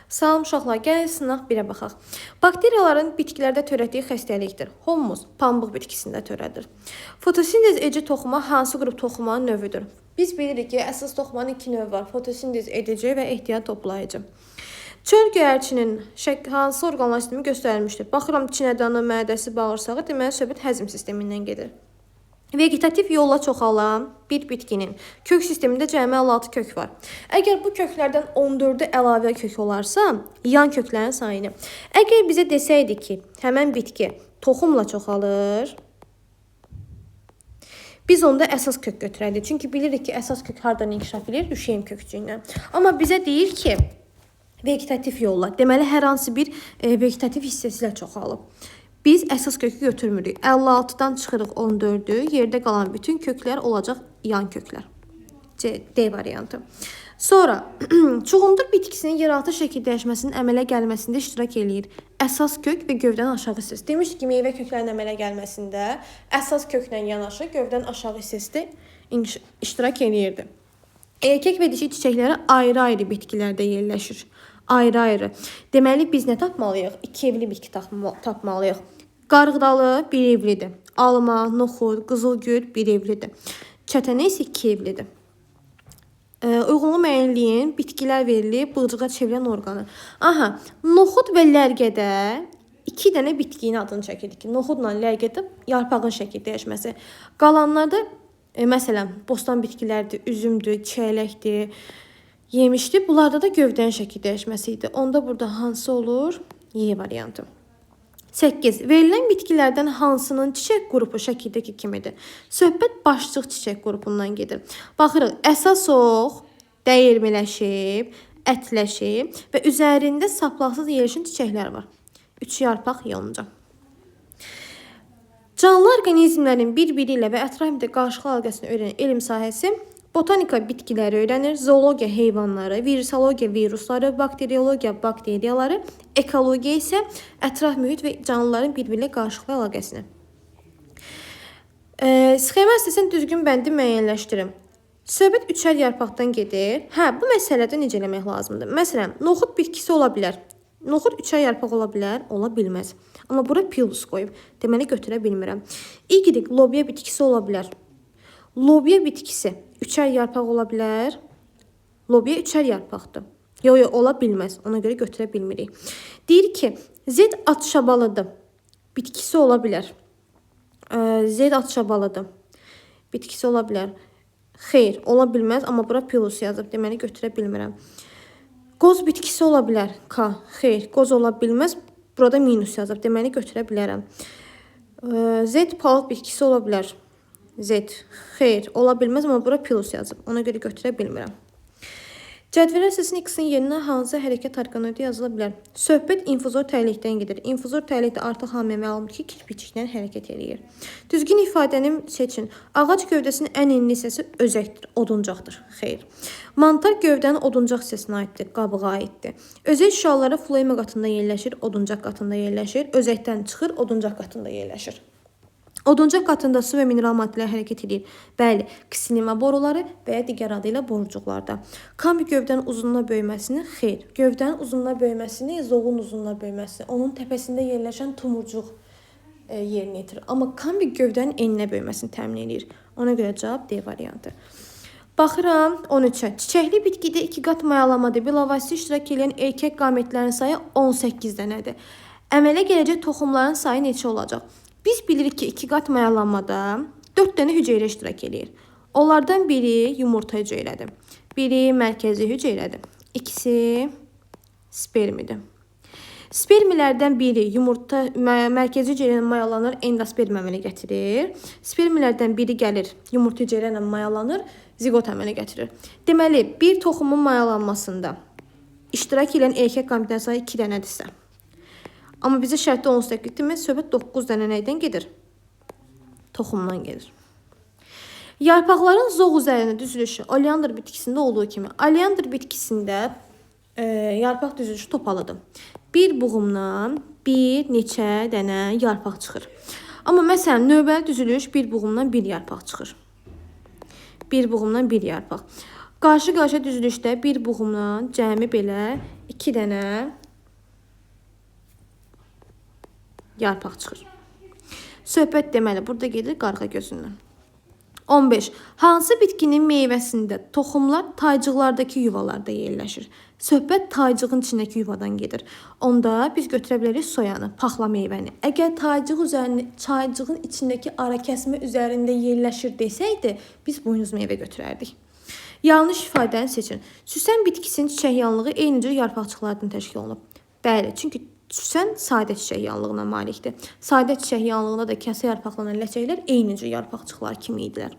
Salam uşaqlar, gəlin sınaq 1-ə baxaq. Bakteriyaların bitkilərdə törətdiyi xəstəlikdir. Humus pambıq bitkisində törədir. Fotosintez edici toxuma hansı qrup toxumanın növüdür? Biz bilirik ki, əsas toxumanın 2 növü var. Fotosintez edici və ehtiyat toplayıcı. Çöl göyərçinin hansı orqanlar sistemi göstərilmişdir? Baxıram, çinədanı, mədəsi, bağırsağı, deməli söhbət həzm sistemindən gedir. Vegetativ yolla çoxalan bir bitkinin kök sistemində cəmi 56 kök var. Əgər bu köklərdən 14-ü əlavə kök olarsa, yan köklərin sayını. Əgər bizə desəydi ki, həmən bitki toxumla çoxalır, biz onda əsas kök götürərdik. Çünki bilirik ki, əsas kök hardan inkişaf edir? Üşüyüm kökçüyündən. Amma bizə deyir ki, vegetativ yolla, deməli hər hansı bir vegetativ hissəsi ilə çoxalıb. Biz əsas kökü götürmürük. 56-dan çıxırıq 14-ü, yerdə qalan bütün köklər olacaq yan köklər. D variantı. Sonra, çuğundur bitkisinin yeraltı şəkil dəyişməsinin əmələ gəlməsində iştirak eləyir. Əsas kök və gövdən aşağı hissəsi. Demişdik ki, meyvə köklərinin əmələ gəlməsində əsas köklə yanaşı gövdən aşağı hissəsi də iştirak eləyirdi. Erkək və dişi çiçəkləri ayrı-ayrı bitkilərdə yerləşir. Ayrı-ayrı. Deməli, biz nə tapmalıyıq? 2 evli bitki tapmalıyıq. Qarğıdalı 1 evlidir. Alma, noxud, qızılgül 1 evlidir. Çətənə isə 2 evlidir. Uyğunluq müəyyənliyin bitkilər verilib bığcığa çevrilən orqanı. Aha, noxud və lərgədə 2 dənə bitkinin adını çəkildik ki, noxudla lərgədə yarpağın şəkil dəyişməsi. Qalanlarda, məsələn, bostan bitkilərdir, üzümdür, çiyələkdir, yemişdir. Bunlarda da gövdən şəkil dəyişməsi idi. Onda burada hansı olur? Y variantı. 8. Verilən bitkilərdən hansının çiçək qrupu şəkildəki kimidir? Söhbət başlıq çiçək qrupundan gedir. Baxırıq, əsas ox dəyirmiləşib, ətləşib və üzərində saplaqsız yerləşən çiçəklər var. 3 yarpaq yonca. Canlı orqanizmlərin bir-biri ilə və ətrafında qarşılıqlı əlaqəsini öyrənən elm sahəsi botanika bitkiləri öyrənir, zoologiya heyvanları, virusologiya virusları, bakteriologiya bakteriyaları, ekologiya isə ətraf mühit və canlıların bir-biri ilə qarşılıqlı əlaqəsini. Sxema istəsən düzgün bəndi müəyyənləşdirin. Söhbət 3-ər yarpaqdan gedir. Bu məsələdə necə eləmək lazımdır? Məsələn, noxud bitkisi ola bilər. Noxud 3-ər yarpaq ola bilər, ola bilməz. Amma bura pilus qoyub. Deməli, götürə bilmirəm. İqrik, lobya bitkisi ola bilər. Lobya bitkisi 3-ər yarpaq ola bilər. Lobya 3-ər yarpaqdır. Yox, ola bilməz. Ona görə götürə bilmirik. Deyir ki, Z atşabalıdır. Bitkisi ola bilər. Z atşabalıdır. Bitkisi ola bilər. Xeyr, ola bilməz. Amma bura pilus yazıb. Deməli, götürə bilmirəm. Qoz bitkisi ola bilər. K. Xeyr, qoz ola bilməz. Burada minus yazıb. Deməli, götürə bilərəm. Z palıd bitkisi ola bilər. Z. Xeyr, ola bilməz, amma bura plus yazıb. Ona görə götürə bilmirəm. Cədvələ səsin X-in yerinə hansı hərəkət arqanoidi yazıla bilər? Söhbət infuzor tərlikdən gedir. Infuzor tərlikdə artıq hamıya məlumdur ki, kirpiçikdən hərəkət eləyir. Düzgün ifadəni seçin. Ağac gövdəsinin ən enli hissəsi özəkdir, oduncaqdır. Xeyr. Mantar gövdənin oduncaq hissəsinə aiddir, qabığa aiddir. Özək şüaları floema qatında yerləşir, oduncaq qatında yerləşir. Özəkdən çıxır, oduncaq qatında yerləşir. Oduncaq qatında su və mineral maddələr hərəkət edir. Bəli, kislima boruları və ya digər adı ilə borucuqlarda. Kambi gövdənin uzunluğuna böyüməsini, xeyr. Gövdənin uzunluğuna böyüməsini, zoğun uzunluğuna böyüməsini, onun təpəsində yerləşən tumurcuq yerinə yetirir. Amma kambi gövdənin eninə böyüməsini təmin edir. Ona görə cavab D variantı. Baxıram 13-ə. Çiçəkli bitkidə 2 qat mayalamadır. Bilavasitə iştirak edən erkək qametlərin sayı 18 dənədir. Əmələ gələcək toxumların sayı neçə olacaq? Biz bilirik ki, 2 qat mayalanmada 4 dənə hüceyrə iştirak edir. Onlardan biri yumurta hüceyrədir. Biri mərkəzi hüceyrədir. İkisi spermidir. Spermilərdən biri yumurta mərkəzi hüceyrə ilə mayalanır, endosperm əmələ gətirir. Spermilərdən biri gəlir, yumurta hüceyrə ilə mayalanır, zigot əmələ gətirir. Deməli, bir toxumun mayalanmasında iştirak edən erkək qametlərin sayı 2 dənədirsə. Amma bizə şərtdə 18-dir. Söhbət 9 dənə nəydən gedir? Toxumdan gedir. Yarpaqların zoğ üzərində düzülüşü oleander bitkisində olduğu kimi. Oleander bitkisində yarpaq düzülüşü topalıdır. Bir buğumdan bir neçə dənə yarpaq çıxır. Amma məsələn, növbəli düzülüş bir buğumdan bir yarpaq çıxır. Bir buğumdan bir yarpaq. Qarşı-qarşıya düzülüşdə bir buğumdan cəmi belə 2 dənə yarpaq çıxır. Söhbət deməli burada gedir qarğa gözündən. 15. Hansı bitkinin meyvəsində toxumlar taycıqlardakı yuvalarda yerləşir? Söhbət taycığın içindəki yuvadan gedir. Onda biz götürə bilərik soyanı, paxla meyvəni. Əgər taycığın içindəki ara kəsmə üzərində yerləşir desəydi, biz buynuz meyvə götürərdik. Yanlış ifadəni seçin. Süsən bitkisinin çiçək yanlığı eyni cür yarpaqçıqlardan təşkil olunub. Bəli, çünki süsən sadə çiçək yanlığına malikdir. Sadə çiçək yanlığında da kəsə yarpaqlanan ləçəklər eyni cür yarpaqçıqlar kimi idilər.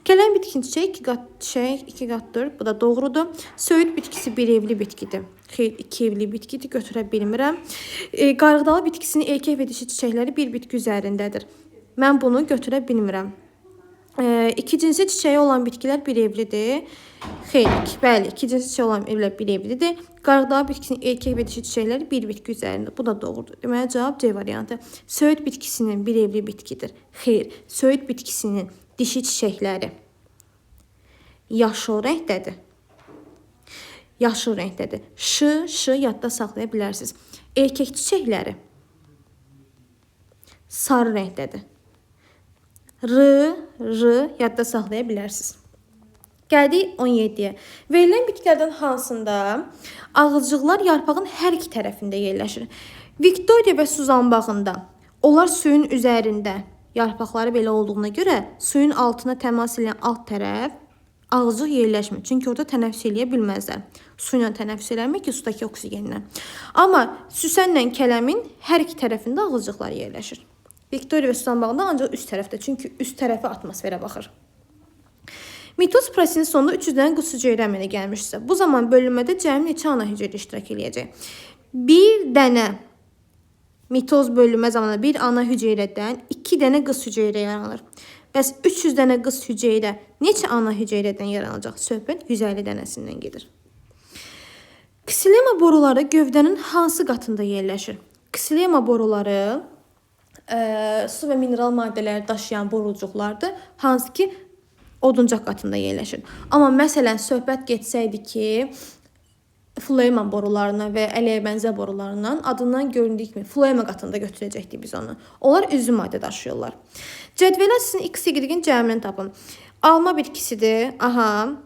Kələm bitkinin çiçək 2 qatdır. Bu da doğrudur. Söyüd bitkisi bir evli bitkidir. Xeyr, 2 evli bitkidir. Götürə bilmirəm. Qarğıdalı bitkisinin erkək və dişi çiçəkləri bir bitki üzərindədir. Mən bunu götürə bilmirəm. İki cinsi çiçəyi olan bitkilər bir evlidir. Xeyr, bəli, iki cinsi çiçəyi olan evlər bir evlidir. Qarğıdalı bitkisinin erkək və dişi çiçəkləri bir bitki üzərində. Bu da doğrudur. Deməli, cavab C variantı. Söyüd bitkisinin bir evli bitkidir. Xeyr, söyüd bitkisinin dişi çiçəkləri yaşıl rəngdədir. Yaşıl rəngdədir. Şı yadda saxlaya bilərsiniz. Erkək çiçəkləri sarı rəngdədir. R yadda saxlaya bilərsiniz. Gəldik 17-yə. Verilən bitkilərdən hansında ağızcıqlar yarpağın hər iki tərəfində yerləşir? Viktoriya və Suzan bağında onlar suyun üzərində yarpaqları belə olduğuna görə suyun altına təmas edən alt tərəf ağızcıq yerləşmir. Çünki orada tənəffüs eləyə bilməzlər. Su ilə tənəffüs eləmək ki, sudakı oksigenlə. Amma süsənlə kələmin hər iki tərəfində ağızcıqlar yerləşir. Viktoriya və Suzan bağında ancaq üst tərəfdə. Çünki üst tərəfi atmosferə baxır. Mitoz prosesinin sonunda 300 dənə qız hüceyrə əmələ gəlmişsə, bu zaman bölünmədə cəmi neçə ana hüceyrə iştirak eləyəcək? Bir dənə mitoz bölünmə zamanında bir ana hüceyrədən 2 dənə qız hüceyrə yaranır. Bəs 300 dənə qız hüceyrə neçə ana hüceyrədən yaranacaq? Söhbət 150 dənəsindən gedir. Ksilema boruları gövdənin hansı qatında yerləşir? Ksilema boruları su və mineral maddələri daşıyan borucuqlardır, hansı ki oduncaq qatında yerləşir. Amma məsələn söhbət getsəydi ki, floema borularına və ələyə bənzər borularından adından göründüyü kimi floema qatında götürəcəkdik biz onu. Onlar üzüm maddə daşıyırlar. Cədvələ sizin x, y-in cəmini tapın. Alma bitkisidir. Aha.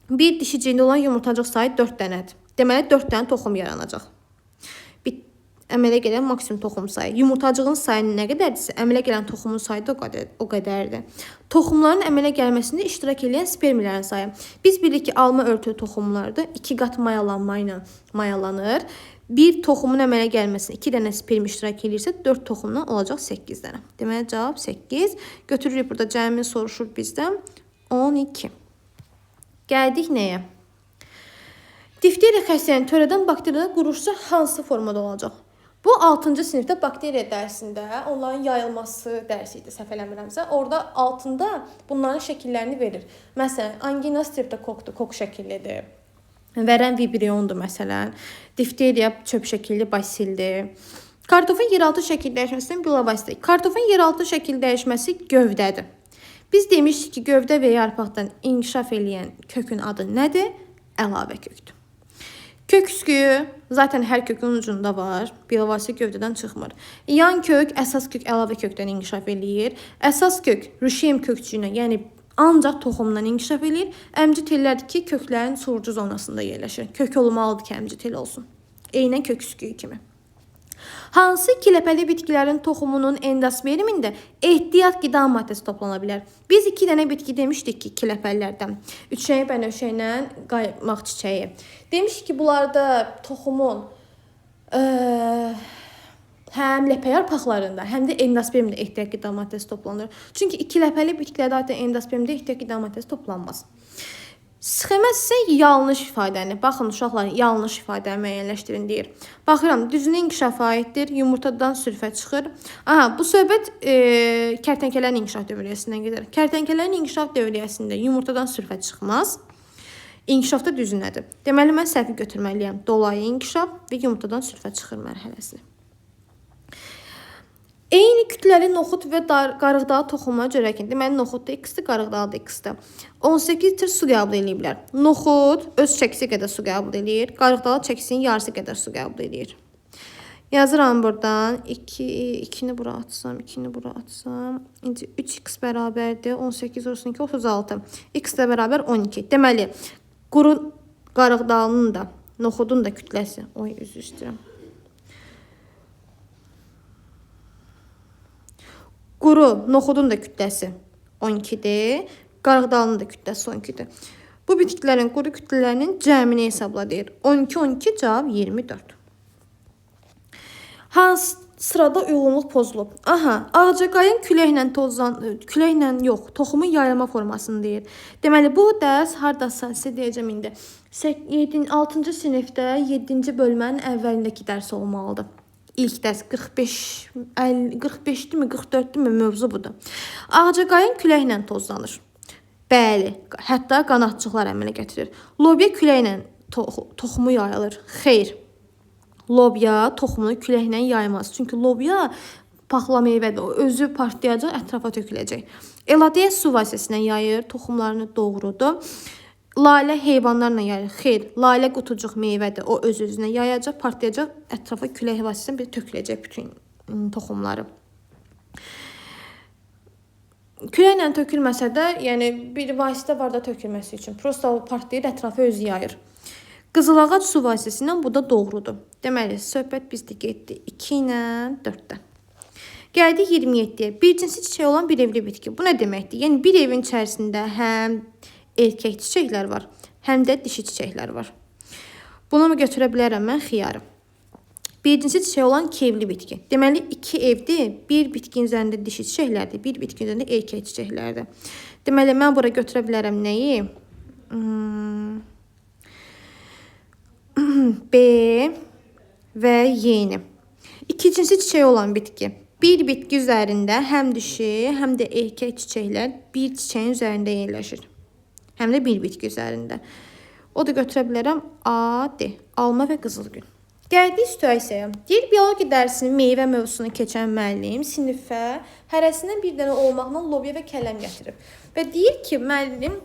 Bir dişiciyində olan yumurtacıq sayı 4 dənədir. Deməli 4 dənə toxum yaranacaq. Əmələ gələn maksimum toxum sayı. Yumurtacığın sayı nə qədərdirsə, əmələ gələn toxumun sayı da o qədərdir. Toxumların əmələ gəlməsində iştirak edən spermlərin sayı. Biz bilirik ki, alma örtülü toxumlardır. 2 qat mayalanma ilə mayalanır. Bir toxumun əmələ gəlməsində 2 dənə sperm iştirak edirsə, 4 toxumdan olacaq 8 dənə. Deməli, cavab 8. Götürürük burada cəmi soruşur bizdən 12. Gəldik nəyə? Difteriya xəstəliyinin törədən bakteriyalar quruşsa hansı formada olacaq? Bu 6-cı sinifdə bakteriya dərsində onların yayılması dərsi idi, səhv eləmirəmsə. Orada altında bunların şəkillərini verir. Məsələn, angina strepta kok şəkillidir. Vərəm vibriondur məsələn. Difteriya çöp şəkilli basildir. Kartofun yeraltı şəkil dəyişməsindən bilavasitə. Kartofun yeraltı şəkil dəyişməsi gövdədir. Biz demişdik ki, gövdə və yarpaqdan inkişaf eləyən kökün adı nədir? Əlavə kökdür. Kök üsküyü zaten hər kökün ucunda var. Bilavasitə gövdədən çıxmır. Yan kök, əsas kök əlavə kökdən inkişaf eləyir. Əsas kök rüşem kökçüyünə, yəni ancaq toxumdan inkişaf eləyir. Əmci tellərdir ki, köklərin surucu zonasında yerləşir. Kök olmalıdır ki, əmci tel olsun. Eynən kök üsküyü kimi. Hansı kiləpəli bitkilərin toxumunun endospermində ehtiyat qida maddəsi toplana bilər? Biz 2 dənə bitki demişdik ki, kiləpəlilərdən. Üçrəng bənövşəylə qaymaq çiçəyi. Demişdik ki, bunlarda toxumun həm ləpə yarpaqlarında, həm də endospermdə ehtiyat qida maddəsi toplanır. Çünki kiləpəli bitkilərdə adətən endospermdə ehtiyat qida maddəsi toplanmaz. Sxemə sizə yanlış ifadəni, baxın uşaqlar, yanlış ifadəni müəyyənləşdirin deyir. Baxıram, düzünə inkişafa aiddir, yumurtadan sülfə çıxır. Aha, bu söhbət kərtənkələrin inkişaf dövriyyəsindən gedir. Kərtənkələrin inkişaf dövriyyəsində yumurtadan sülfə çıxmaz, inkişafda düzünədir. Deməli, mən səhvi götürməliyəm. Dolayı inkişaf və yumurtadan sülfə çıxır mərhələsini. Eyni kütləli noxud və qarıqdalı toxuma görək. Deməli, noxudda x-dir, qarıqdalı da x-dir. 18 litr su qəbul eləyiblər. Noxud öz çəkisi qədər su qəbul eləyir. Qarıqdalı çəkisinin yarısı qədər su qəbul eləyir. Yazıram buradan. 2'ni bura atsam, 2'ni bura atsam. 3x bərabərdir. 18 olsun 2, 36. X də bərabər 12. Deməli, quru qarıqdalının da, noxudun da kütləsi. Oy, üzr istəyirəm. Quru noxudun da kütləsi 12'dir. Qarıqdalının da kütləsi 12'dir. Bu bitkilərin quru kütlələrinin cəmini hesabla deyir. 12, 12 cavab 24. Hansı sırada uyğunluq pozulub? Aha, ağcaqayın küləklə yox, toxumun yayılma formasını deyir. Deməli, bu dərs hardasa sizə deyəcəm indi. 6-cı sinifdə 7-ci bölmənin əvvəlindəki dərs olmalıdır. İlk dərs 45'dir mi, 44'dür mü mövzu budur. Ağcaqayın küləklə tozlanır. Bəli, hətta qanadçıqlar əmələ gətirir. Lobya küləklə toxumu yayılır. Xeyr. Lobya toxumunu küləklə yaymaz. Çünki lobya paxla meyvədir. O özü partlayacaq, ətrafa töküləcək. Eladeyə su vasitəsilə yayır, toxumlarını doğrudur. Lalə heyvanlarla yayır. Xeyr, lalə qutucuq meyvədir. O öz-özünə yayacaq, partlayacaq, ətrafa külək vasitəsilə bir töküləcək bütün toxumları. Küləklə tökülməsə də, yəni bir vasitə var da tökülməsi üçün. Prosta o partlayır, ətrafa özü yayır. Qızılağac su vasitəsilə bu da doğrudur. Deməli, söhbət bizdə getdi 2 ilə 4-dən. Gəldik 27-yə. Bir cinsi çiçək olan bir evli bitki. Bu nə deməkdir? Yəni bir evin içərisində həm erkək çiçəklər var, həm də dişi çiçəklər var. Bunu mu götürə bilərəm mən? Xiyarı. Bir cinsi çiçək olan kevli bitki. Deməli, 2 evdir. Bir bitkinin üzərində dişi çiçəklərdir, bir bitkinin üzərində erkək çiçəklərdir. Deməli, mən bura götürə bilərəm nəyi? B və Y-ni. 2 cinsi çiçək olan bitki. Bir bitki üzərində həm dişi, həm də erkək çiçəklər bir çiçəyin üzərində yerləşir. Həm də bir bitki üzərində. O da götürə bilərəm A, D. Alma və qızılgül. Gəldik situasiyaya. Deyir, biologiya dərsinin meyvə mövzusunu keçən müəllim sinifə hərəsindən bir dənə olmaqla lobya və kələm gətirib. Və deyir ki, müəllim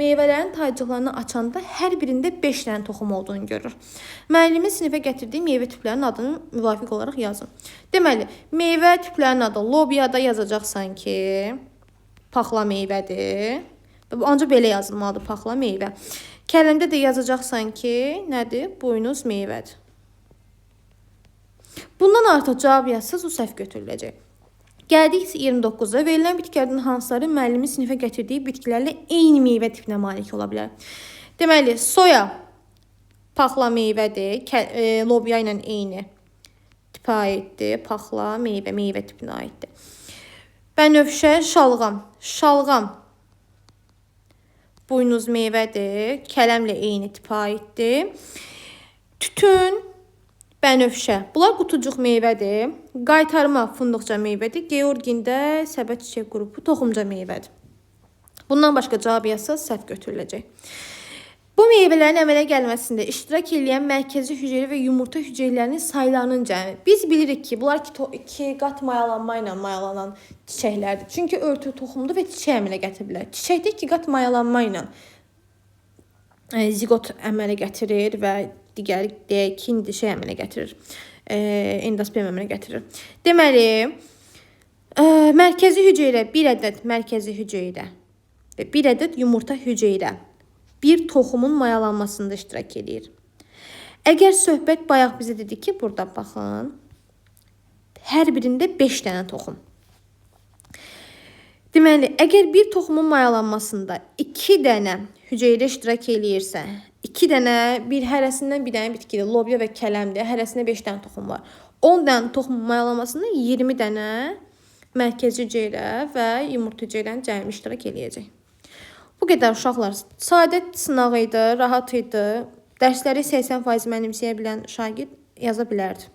meyvələrin taycıqlarını açanda hər birində 5 dənə toxum olduğunu görür. Müəllimin sinifə gətirdiyi meyvə tiplərinin adını müvafiq olaraq yazın. Deməli, meyvə tiplərinin adı lobyada yazacaqsan ki, paxla meyvədir. Ancaq belə yazılmalıdır, paxla meyvə. Kələmdə də yazacaqsan ki, nədir? Buynuz meyvədir. Bundan artıq cavab yazsaz o səhv götürüləcək. Gəldik 29-a. Verilən bitkilərdən hansıları müəllimin sinifə gətirdiyi bitkilərlə eyni meyvə tipinə malik ola bilər? Deməli, soya paxla meyvədir, lobya ilə eyni tipə aiddir. Paxla meyvə tipinə aiddir. Bənövşə şalğam buynuz meyvədir, kələmlə eyni tipə aiddir. Tütün, bənövşə. Bunlar qutucuq meyvədir. Qaytarma fındıqca meyvədir. Georgində səbət çiçək qrupu toxumca meyvədir. Bundan başqa cavab yazsaz səhv götürüləcək. Bu meyvələrin əmələ gəlməsində iştirak edən mərkəzi hüceyrə və yumurta hüceyrələrinin saylarının cəmi. Biz bilirik ki, bunlar iki qat mayalanma ilə mayalanan çiçəklərdir. Çünki örtü toxumdur və çiçək əmələ gətirə bilər. Çiçəkdə 2 qat mayalanma ilə zigot əmələ gətirir və digər deyək ki, şey əmələ gətirir. Endosperm əmələ gətirir. Deməli, mərkəzi hüceyrə, bir ədəd mərkəzi hüceyrə və bir ədəd yumurta hüceyrə bir toxumun mayalanmasında iştirak edir. Əgər söhbət bayaq bizə dedi ki, burada baxın, hər birində 5 dənə toxum. Deməli, əgər bir toxumun mayalanmasında 2 dənə hüceyrə iştirak eləyirsə, 2 dənə, hərəsindən bir dənə bitkidir, lobya və kələmdir, hərəsində 5 dənə toxum var. 10 dənə toxumun mayalanmasında 20 dənə mərkəzi hüceyrə və yumurta hüceyrənin cəmi iştirak eləyəcək. Bu qədər uşaqlar. Sadə sınağı idi, rahat idi. Dərsləri 80% mənimsəyə bilən şagird yaza bilərdi.